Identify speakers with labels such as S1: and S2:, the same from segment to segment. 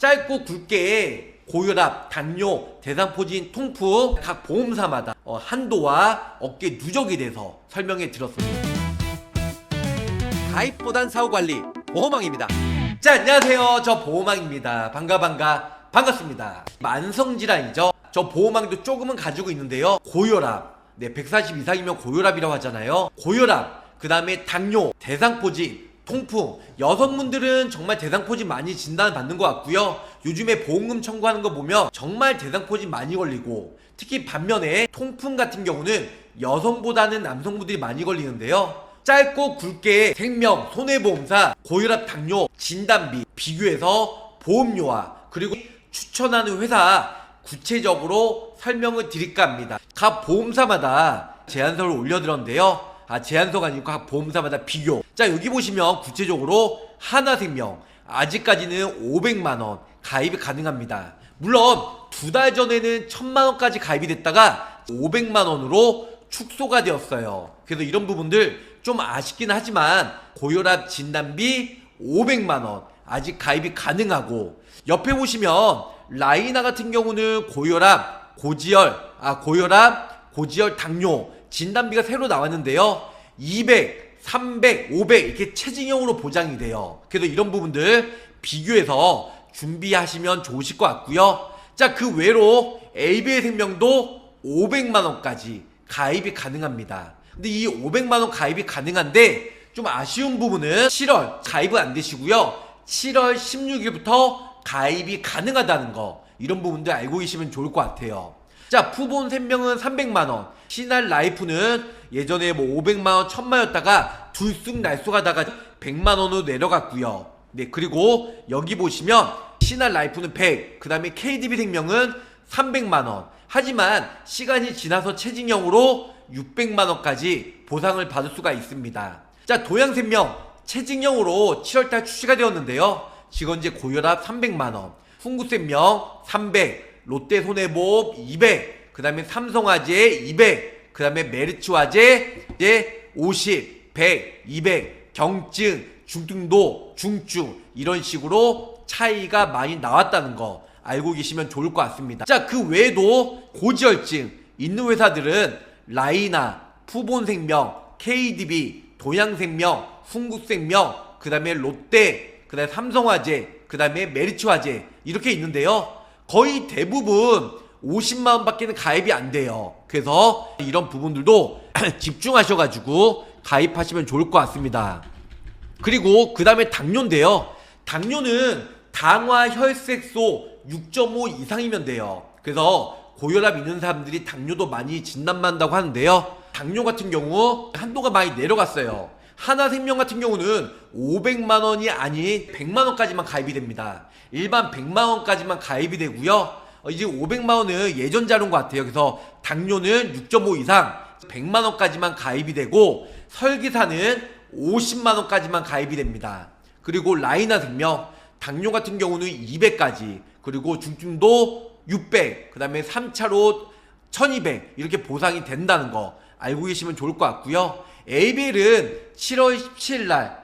S1: 짧고 굵게 고혈압, 당뇨, 대상포진, 통풍 각 보험사마다 한도와 어깨 누적에 대해서 설명해 드렸습니다. 가입보단 사후관리 보험왕입니다. 자, 안녕하세요. 저 보험왕입니다. 반갑습니다. 만성질환이죠. 저 보험왕도 조금은 가지고 있는데요. 고혈압, 140 이상이면 고혈압이라고 하잖아요. 고혈압, 그 다음에 당뇨, 대상포진, 통풍. 여성분들은 정말 대상포진 많이 진단 받는 것 같고요. 요즘에 보험금 청구하는 거 보면 정말 대상포진 많이 걸리고, 특히 반면에 통풍 같은 경우는 여성보다는 남성분들이 많이 걸리는데요. 짧고 굵게 생명, 손해보험사, 고혈압, 당뇨, 진단비 비교해서 보험료와 그리고 추천하는 회사 구체적으로 설명을 드릴까 합니다. 각 보험사마다 제안서를 올려드렸는데요. 제안서가 아니고 각 보험사마다 비교. 자, 여기 보시면 구체적으로 하나생명 아직까지는 500만원 가입이 가능합니다. 물론 2달 전에는 1000만원까지 가입이 됐다가 500만원으로 축소가 되었어요. 그래서 이런 부분들 좀 아쉽긴 하지만 고혈압 진단비 500만원 아직 가입이 가능하고, 옆에 보시면 라이나 같은 경우는 고혈압, 고지혈, 당뇨 진단비가 새로 나왔는데요. 200, 300, 500 이렇게 체증형으로 보장이 돼요. 그래서 이런 부분들 비교해서 준비하시면 좋으실 것 같고요. 자, 그 외로 ABA 생명도 500만원까지 가입이 가능합니다. 근데 이 500만원 가입이 가능한데 좀 아쉬운 부분은 7월 가입은 안 되시고요. 7월 16일부터 가입이 가능하다는 거, 이런 부분들 알고 계시면 좋을 것 같아요. 자, 푸본 생명은 300만원, 신할 라이프는 예전에 500만원, 1000만원였다가 들쑥날쑥 하다가 100만원으로 내려갔고요. 네, 그리고 여기 보시면 신할 라이프는 100, 그 다음에 KDB 생명은 300만원. 하지만 시간이 지나서 체증형으로 600만원까지 보상을 받을 수가 있습니다. 자, 도양생명 체증형으로 7월달 출시가 되었는데요. 직원제 고혈압 300만원, 훈구생명 300, 롯데손해보험 200, 그 다음에 삼성화재 200, 그 다음에 메르츠화재 50, 100, 200, 경증, 중등도, 중증, 이런 식으로 차이가 많이 나왔다는 거 알고 계시면 좋을 것 같습니다. 자, 그 외에도 고지혈증 있는 회사들은 라이나, 푸본생명, KDB, 도양생명, 훈구생명, 그 다음에 롯데, 그 다음에 삼성화재, 그 다음에 메리츠화재 이렇게 있는데요. 거의 대부분 50만원 밖에는 가입이 안 돼요. 그래서 이런 부분들도 집중하셔가지고 가입하시면 좋을 것 같습니다. 그리고 그 다음에 당뇨인데요. 당뇨는 당화 혈색소 6.5 이상이면 돼요. 그래서 고혈압 있는 사람들이 당뇨도 많이 진단받는다고 하는데요. 당뇨 같은 경우 한도가 많이 내려갔어요. 하나생명 같은 경우는 500만원이 아닌 100만원까지만 가입이 됩니다. 일반 100만원까지만 가입이 되고요. 이제 500만원은 예전 자료인 것 같아요. 그래서 당뇨는 6.5 이상 100만원까지만 가입이 되고, 설기사는 50만원까지만 가입이 됩니다. 그리고 라이나 생명 당뇨 같은 경우는 200까지, 그리고 중증도 600, 그 다음에 3차로 1200 이렇게 보상이 된다는 거 알고 계시면 좋을 것 같고요. ABL은 7월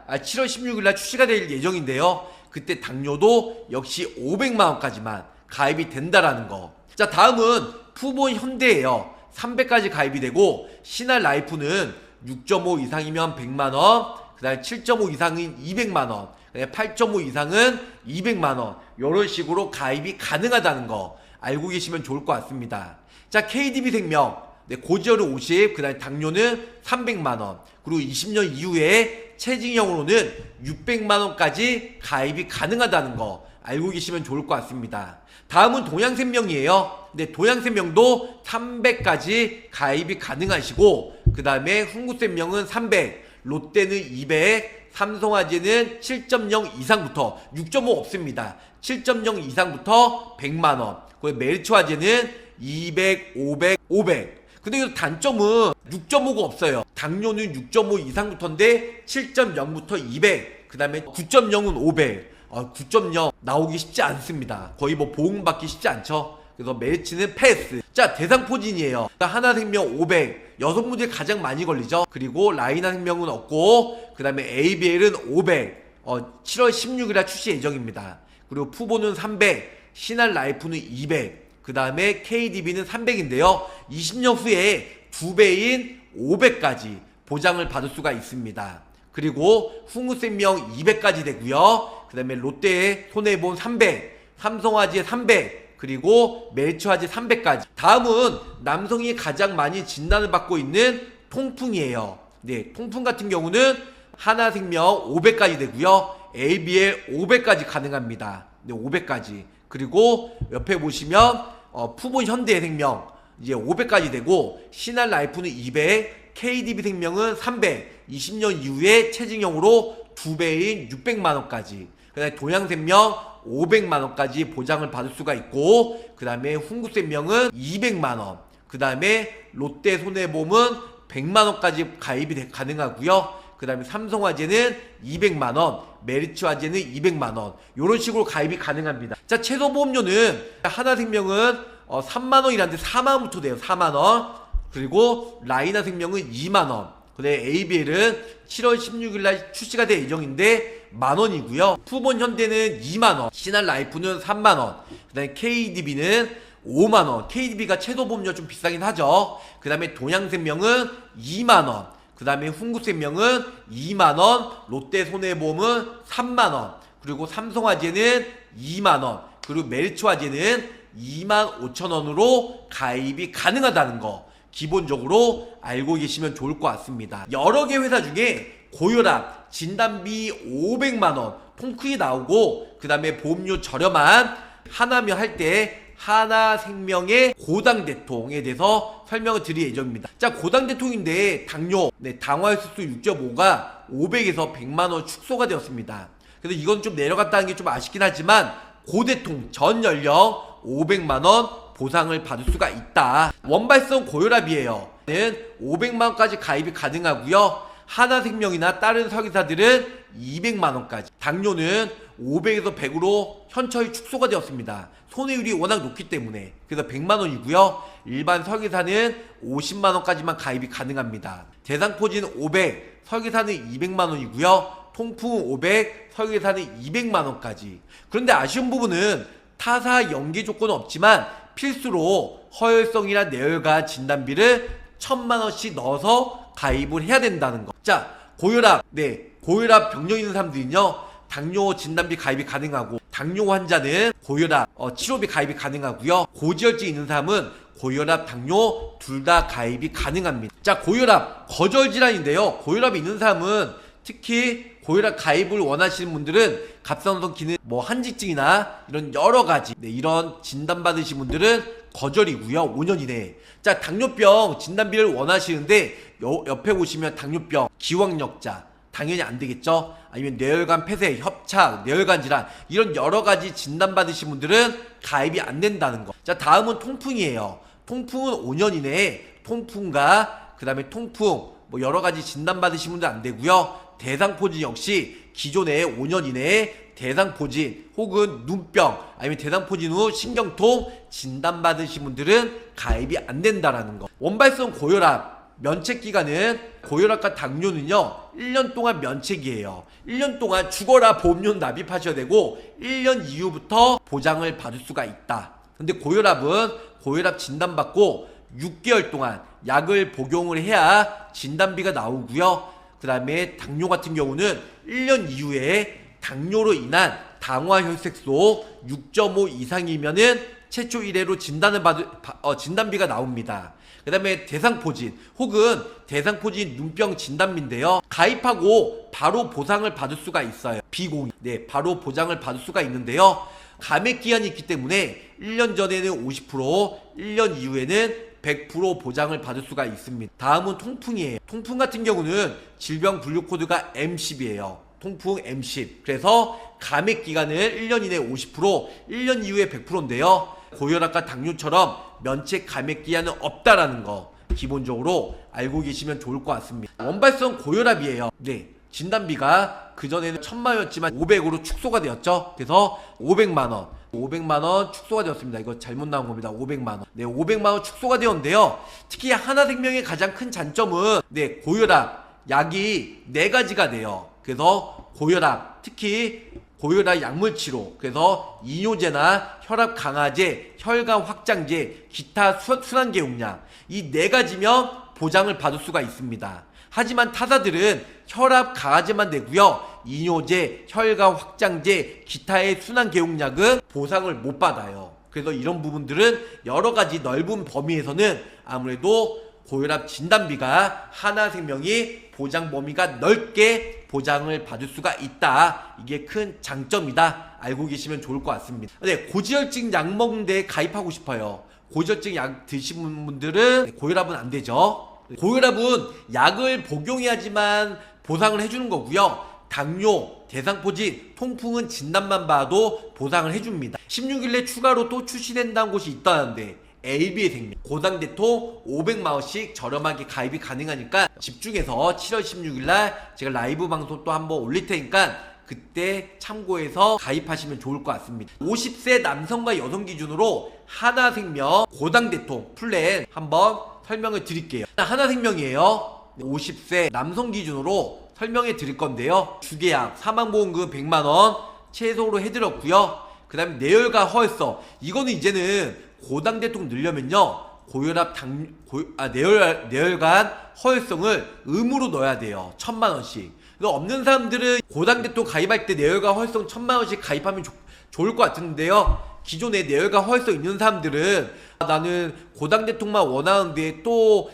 S1: 16일날 출시가 될 예정인데요. 그때 당뇨도 역시 500만원까지만 가입이 된다라는 거. 자, 다음은 푸본 현대예요. 300까지 가입이 되고, 신할 라이프는 6.5 이상이면 100만원, 그 다음에 7.5 이상은 200만원, 8.5 이상은 200만원, 이런 식으로 가입이 가능하다는 거 알고 계시면 좋을 것 같습니다. 자, KDB 생명 고지혈은 50, 그 다음에 당뇨는 300만원, 그리고 20년 이후에 체증형으로는 600만원까지 가입이 가능하다는 거 알고 계시면 좋을 것 같습니다. 다음은 동양생명이에요. 동양생명도 300까지 가입이 가능하시고, 그 다음에 훈구생명은 300, 롯데는 200, 삼성화재는 7.0 이상부터, 6.5 없습니다. 7.0 이상부터 100만원, 그리고 메리츠화재는 200, 500, 500. 근데 이 단점은 6.5가 없어요. 당뇨는 6.5 이상부터인데 7.0부터 200, 그 다음에 9.0은 500. 9.0 나오기 쉽지 않습니다. 거의 보험 받기 쉽지 않죠. 그래서 메리츠는 패스. 자, 대상포진이에요. 하나생명 500, 여성분들이 가장 많이 걸리죠. 그리고 라이나 생명은 없고, 그 다음에 ABL은 500, 7월 16일에 출시 예정입니다. 그리고 푸보는 300, 신한라이프는 200, 그 다음에 KDB는 300인데요. 20년 후에 2배인 500까지 보장을 받을 수가 있습니다. 그리고 흥국생명 200까지 되고요. 그 다음에 롯데 손해보험 300, 삼성화재 300, 그리고 멜츠화재 300까지. 다음은 남성이 가장 많이 진단을 받고 있는 통풍이에요. 네, 통풍 같은 경우는 하나생명 500까지 되고요. ABL 500까지 가능합니다. 네, 500까지. 그리고 옆에 보시면 푸보 현대생명 이제 500까지 되고, 신한라이프는 200, KDB생명은 300, 20년 이후에 체증형으로 2배인 600만원까지, 그 다음에 동양생명 500만원까지 보장을 받을 수가 있고, 그 다음에 흥국생명은 200만원, 그 다음에 롯데손해보험은 100만원까지 가입이 가능하고요. 그 다음에 삼성화재는 200만원, 메리츠화재는 200만원, 요런 식으로 가입이 가능합니다. 자, 최소보험료는 하나생명은 3만원이라는데 4만원부터 돼요. 4만원. 그리고 라이나생명은 2만원. 그 다음에 ABL은 7월 16일날 출시가 될 예정인데 만원이고요. 푸본 현대는 2만원, 신한라이프는 3만원, 그 다음에 KDB는 5만원. KDB가 최소보험료 좀 비싸긴 하죠. 그 다음에 동양생명은 2만원, 그 다음에 흥국생명은 2만원, 롯데손해보험은 3만원, 그리고 삼성화재는 2만원, 그리고 멜츠화재는 25,000원으로 가입이 가능하다는 거 기본적으로 알고 계시면 좋을 것 같습니다. 여러 개 회사 중에 고혈압 진단비 500만원 통크이 나오고, 그 다음에 보험료 저렴한 하나며 할 때 하나생명의 고당대통에 대해서 설명을 드릴 예정입니다. 자, 고당대통인데 당뇨, 당화혈색소 6.5가 500에서 100만원 축소가 되었습니다. 그래서 이건 좀 내려갔다는 게 좀 아쉽긴 하지만 고대통 전 연령 500만원 보상을 받을 수가 있다. 원발성 고혈압이에요. 는 500만원까지 가입이 가능하고요. 하나생명이나 다른 설계사들은 200만원까지. 당뇨는 500에서 100으로 현저히 축소가 되었습니다. 손해율이 워낙 높기 때문에. 그래서 100만원이고요. 일반 설계사는 50만원까지만 가입이 가능합니다. 대상포진 500, 설계사는 200만원이고요. 통풍 500, 설계사는 200만원까지. 그런데 아쉬운 부분은 타사 연계 조건은 없지만 필수로 허혈성이나 뇌혈관 진단비를 1000만원씩 넣어서 가입을 해야 된다는 거. 자, 고혈압, 고혈압 병력 있는 사람들은요, 당뇨 진단비 가입이 가능하고, 당뇨 환자는 고혈압 치료비 가입이 가능하고요. 고지혈증 있는 사람은 고혈압, 당뇨 둘 다 가입이 가능합니다. 자, 고혈압 거절 질환인데요. 고혈압이 있는 사람은 특히 고혈압 가입을 원하시는 분들은 갑상선 기능 한직증이나 이런 여러 가지 이런 진단 받으신 분들은 거절이고요. 5년 이내에. 자, 당뇨병 진단비를 원하시는데 옆에 보시면 당뇨병, 기왕력자 당연히 안 되겠죠. 아니면 뇌혈관 폐쇄, 협착, 뇌혈관 질환 이런 여러 가지 진단 받으신 분들은 가입이 안 된다는 거. 자, 다음은 통풍이에요. 통풍은 5년 이내에 통풍과 그 다음에 통풍 여러 가지 진단 받으신 분들 안 되고요. 대상포진 역시 기존에 5년 이내에 대상포진 혹은 눈병 아니면 대상포진 후 신경통 진단받으신 분들은 가입이 안 된다라는 거. 원발성 고혈압 면책기간은 고혈압과 당뇨는요 1년 동안 면책이에요. 1년 동안 죽어라 보험료 납입하셔야 되고 1년 이후부터 보장을 받을 수가 있다. 근데 고혈압은 고혈압 진단받고 6개월 동안 약을 복용을 해야 진단비가 나오고요. 그 다음에 당뇨 같은 경우는 1년 이후에 당뇨로 인한 당화혈색소 6.5 이상이면은 최초 1회로 진단비가 나옵니다. 그 다음에 대상포진 혹은 대상포진 눈병 진단비인데요. 가입하고 바로 보상을 받을 수가 있어요. 비공이. 바로 보장을 받을 수가 있는데요. 감액기한이 있기 때문에 1년 전에는 50%, 1년 이후에는 100% 보장을 받을 수가 있습니다. 다음은 통풍이에요. 통풍 같은 경우는 질병 분류 코드가 M10이에요. 통풍 M10. 그래서 감액 기간은 1년 이내 50%, 1년 이후에 100%인데요. 고혈압과 당뇨처럼 면책 감액 기한은 없다라는 거 기본적으로 알고 계시면 좋을 것 같습니다. 원발성 고혈압이에요. 진단비가 그전에는 1000만원이었지만 500으로 축소가 되었죠. 그래서 500만원 축소가 되었습니다. 이거 잘못 나온 겁니다. 500만원. 500만원 축소가 되었는데요. 특히 하나생명의 가장 큰 장점은 고혈압 약이 4가지가 돼요. 그래서 고혈압, 특히 고혈압 약물치료, 그래서 이뇨제나 혈압 강화제, 혈관 확장제, 기타 순환계용약 이 4가지면 보장을 받을 수가 있습니다. 하지만 타사들은 혈압 강화제만 내고요, 이뇨제, 혈관 확장제, 기타의 순환계용약은 보상을 못 받아요. 그래서 이런 부분들은 여러가지 넓은 범위에서는 아무래도 고혈압 진단비가 하나생명이 보장 범위가 넓게 보장을 받을 수가 있다. 이게 큰 장점이다. 알고 계시면 좋을 것 같습니다. 네, 고지혈증 약 먹는데 가입하고 싶어요. 고지혈증 약 드시는 분들은 고혈압은 안 되죠. 고혈압은 약을 복용해야지만 보상을 해주는 거고요. 당뇨, 대상포진, 통풍은 진단만 봐도 보상을 해줍니다. 16일에 추가로 또 출시된다는 곳이 있다는데 AB의 생명, 고당대통 500만원씩 저렴하게 가입이 가능하니까 집중해서 7월 16일날 제가 라이브 방송 또 한번 올릴 테니까 그때 참고해서 가입하시면 좋을 것 같습니다. 50세 남성과 여성 기준으로 하나생명 고당대통 플랜 한번 설명을 드릴게요. 하나생명이에요. 50세 남성 기준으로 설명해 드릴 건데요. 주계약, 사망보험금 100만원 최소로 해드렸고요. 그 다음에 뇌혈관 허혈성, 이거는 이제는 고당대통 넣으려면요, 뇌혈관 허혈성을 의무로 넣어야 돼요. 1000만원씩. 없는 사람들은 고당대통 가입할 때 뇌혈관 허혈성 1000만원씩 가입하면 좋을 것 같은데요. 기존에 뇌혈관 허혈성 있는 사람들은 나는 고당대통만 원하는데 또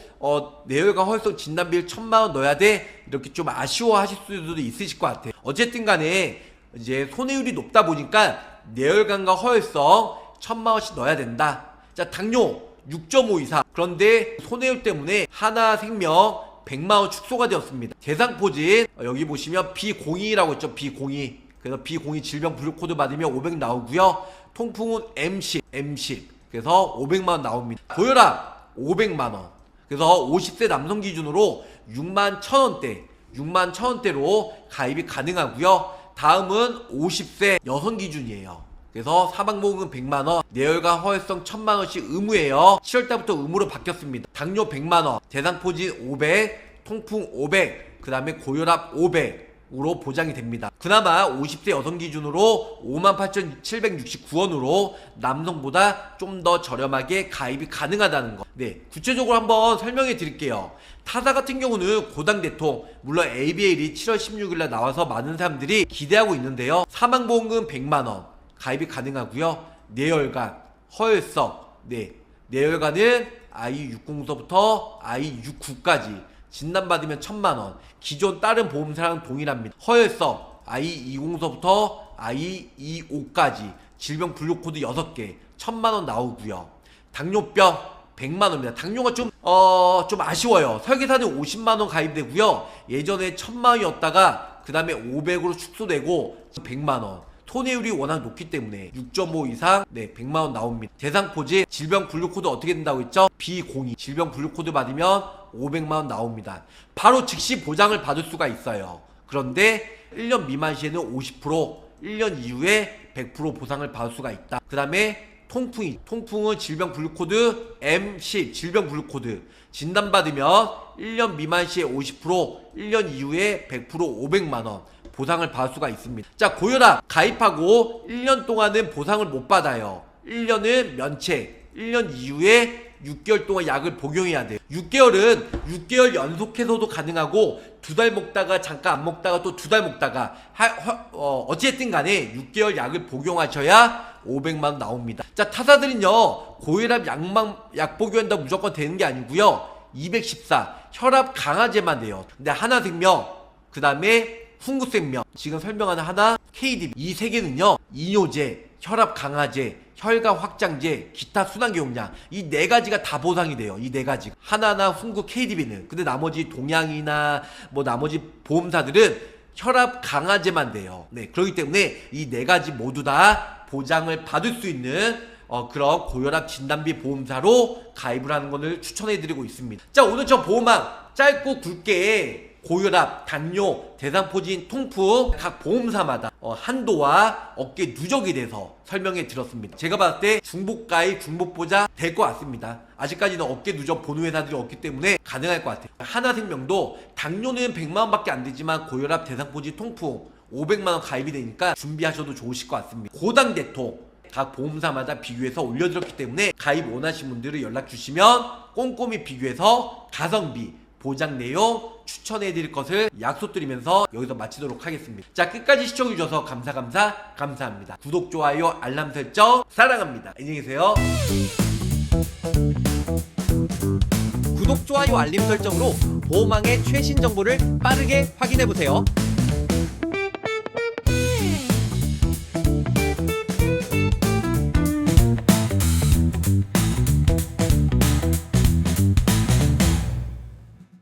S1: 뇌혈관 허혈성 진단비를 1000만원 넣어야 돼? 이렇게 좀 아쉬워하실 수도 있으실 것 같아요. 어쨌든 간에 이제 손해율이 높다 보니까 뇌혈관과 허혈성 1000만원씩 넣어야 된다. 자, 당뇨 6.5 이상. 그런데 손해율 때문에 하나생명 100만원 축소가 되었습니다. 대상포진 여기 보시면 B02라고 있죠. B02. 그래서 B02 질병 분류 코드 받으면 500 나오고요. 통풍은 M10. 그래서 500만원 나옵니다. 고혈압 500만원. 그래서 50세 남성 기준으로 61,000원대로 가입이 가능하고요. 다음은 50세 여성 기준이에요. 그래서 사망보험금 100만원, 뇌혈관 허혈성 1000만원씩 의무예요. 7월달부터 의무로 바뀌었습니다. 당뇨 100만원, 대상포진 500, 통풍 500, 그 다음에 고혈압 500으로 보장이 됩니다. 그나마 50세 여성 기준으로 58,769원으로 남성보다 좀 더 저렴하게 가입이 가능하다는 거. 네, 구체적으로 한번 설명해 드릴게요. 타사 같은 경우는 고당대통, 물론 ABL이 7월 16일날 나와서 많은 사람들이 기대하고 있는데요. 사망보험금 100만원 가입이 가능하고요. 뇌혈관, 허혈성, 뇌혈관은 I60서부터 I69까지 진단받으면 1000만원. 기존 다른 보험사랑 동일합니다. 허혈성, I20서부터 I25까지 질병 분류코드 6개 1000만원 나오고요. 당뇨병 100만원입니다. 당뇨가 좀 아쉬워요. 설계사는 50만원 가입되고요. 예전에 1000만원이었다가 그 다음에 500으로 축소되고 100만원. 손해율이 워낙 높기 때문에 6.5 이상 100만원 나옵니다. 대상포진 질병 분류코드 어떻게 된다고 했죠? B02 질병 분류코드 받으면 500만원 나옵니다. 바로 즉시 보장을 받을 수가 있어요. 그런데 1년 미만 시에는 50%, 1년 이후에 100% 보상을 받을 수가 있다. 그 다음에 통풍은 질병 분류코드 M10 질병 분류코드 진단받으면 1년 미만 시에 50%, 1년 이후에 100% 500만원 보상을 받을 수가 있습니다. 자, 고혈압 가입하고 1년 동안은 보상을 못 받아요. 1년은 면책, 1년 이후에 6개월 동안 약을 복용해야 돼요. 6개월 연속해서도 가능하고 2달 먹다가 잠깐 안 먹다가 또 2달 먹다가 어쨌든 간에 6개월 약을 복용하셔야 500만원 나옵니다. 자, 타사들은요 고혈압 약 복용한다고 무조건 되는 게 아니고요. 214 혈압 강화제만 돼요. 근데 하나생명, 그 다음에 훈구생명, 지금 설명하는 하나, KDB 이 3개는요 이뇨제, 혈압 강화제, 혈관 확장제, 기타 순환계용약 이 4가지가 다 보상이 돼요. 이 4가지 하나나 훈구, KDB는. 근데 나머지 동양이나 뭐 나머지 보험사들은 혈압 강화제만 돼요. 네, 그렇기 때문에 이 4가지 모두 다 보장을 받을 수 있는 그런 고혈압 진단비 보험사로 가입을 하는 것을 추천해드리고 있습니다. 자, 오늘 저 보험왕 짧고 굵게 고혈압, 당뇨, 대상포진, 통풍 각 보험사마다 한도와 어깨 누적에 대해서 설명해 드렸습니다. 제가 봤을 때 중복가입, 중복보장 될 것 같습니다. 아직까지는 어깨 누적 보는 회사들이 없기 때문에 가능할 것 같아요. 하나생명도 당뇨는 100만원 밖에 안 되지만 고혈압, 대상포진, 통풍 500만원 가입이 되니까 준비하셔도 좋으실 것 같습니다. 고당 대통 각 보험사마다 비교해서 올려드렸기 때문에 가입 원하시는 분들은 연락 주시면 꼼꼼히 비교해서 가성비, 보장 내용 추천해드릴 것을 약속드리면서 여기서 마치도록 하겠습니다. 자, 끝까지 시청해주셔서 감사합니다. 구독, 좋아요, 알람 설정 사랑합니다. 안녕히 계세요.
S2: 구독, 좋아요, 알림 설정으로 보험왕의 최신 정보를 빠르게 확인해보세요.